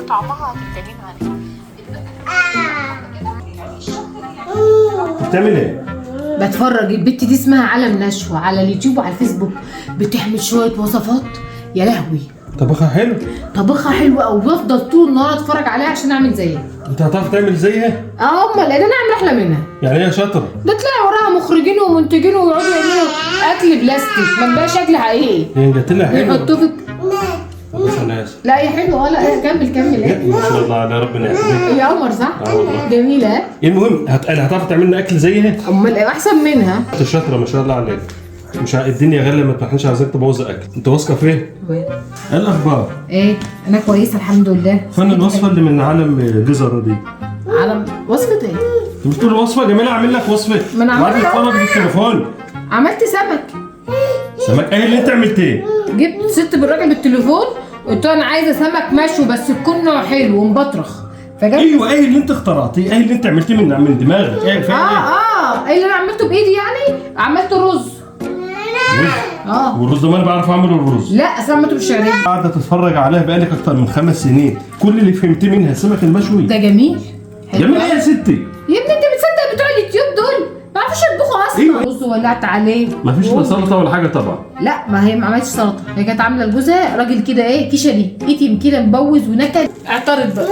طعمها هتتكلمي عليه. بتعمل ايه؟ بتفرج. البت دي اسمها علم نشوى على اليوتيوب وعلى الفيسبوك، بتعمل شويه وصفات يا لهوي. طبخها حلو؟ طبخها حلو قوي، بفضل طول النهار اتفرج عليها عشان اعمل زيها. انت هتعرف تعمل زيها؟ امال انا اعمل احلى منها. يعني هي شاطره؟ ده تلاقي وراها مخرجين ومنتجين ويقعدوا يعملوا اكل بلاستيك، ما بقاش اكل حقيقي. هي جات لها حلو. يحطوه في بس انا اسف. لا هي حلوه. لا كمل ايه. ما شاء الله على ربنا يحميك. هي قمر صح؟ والله. جميله. المهم هتعرف تعمل لنا اكل زيها؟ امال ايه احسن منها؟ انت شاطره ما شاء الله عليك. مش الدنيا غاليه، ما تحنش عايزاك تبوظ الاكل. انت واثقه في ايه؟ ايه الاخبار؟ ايه انا كويسه الحمد لله. فين الوصفه اللي من عالم جزر دي؟ على وصفه ايه؟ انت بتقول وصفه جميله، اعمل لك وصفه. ما انا عملت اتفرج بالتليفون. عملت سمك. سمك؟ ايه اللي انت عملتيه؟ جبت ست بالراجل بالتليفون، قلت له انا عايزه سمك مشوي بس يكون نوع حلو ومبطرخ، فجاب. ايوه، ايه اللي انت اخترعتيه؟ ايه اللي انت عملتيه من دماغك؟ ايه فين ايه اللي انا عملته بايدي يعني؟ عملت رز. والرز ده ما انا بعرف اعمل الرز. لا اصل عملته بالشعريه. قاعده تتفرج عليها بقالك اكتر من 5 سنين، كل اللي فهمتيه منها السمك المشوي. ده جميل. جميل ايه يا ستي؟ يا ابني انت بتصدق بتوع اليوتيوب دول ما يعرفوش يطبخوا اصلا. ايوه. رز ولعت عليه. مفيش لا سلطه ولا حاجه طبعا. لا ما هي ما عملتش سلطه، هي كانت عامله لجوزها راجل كده ايه كشري يتيم كده مبوز ونكد، اعترض بقى.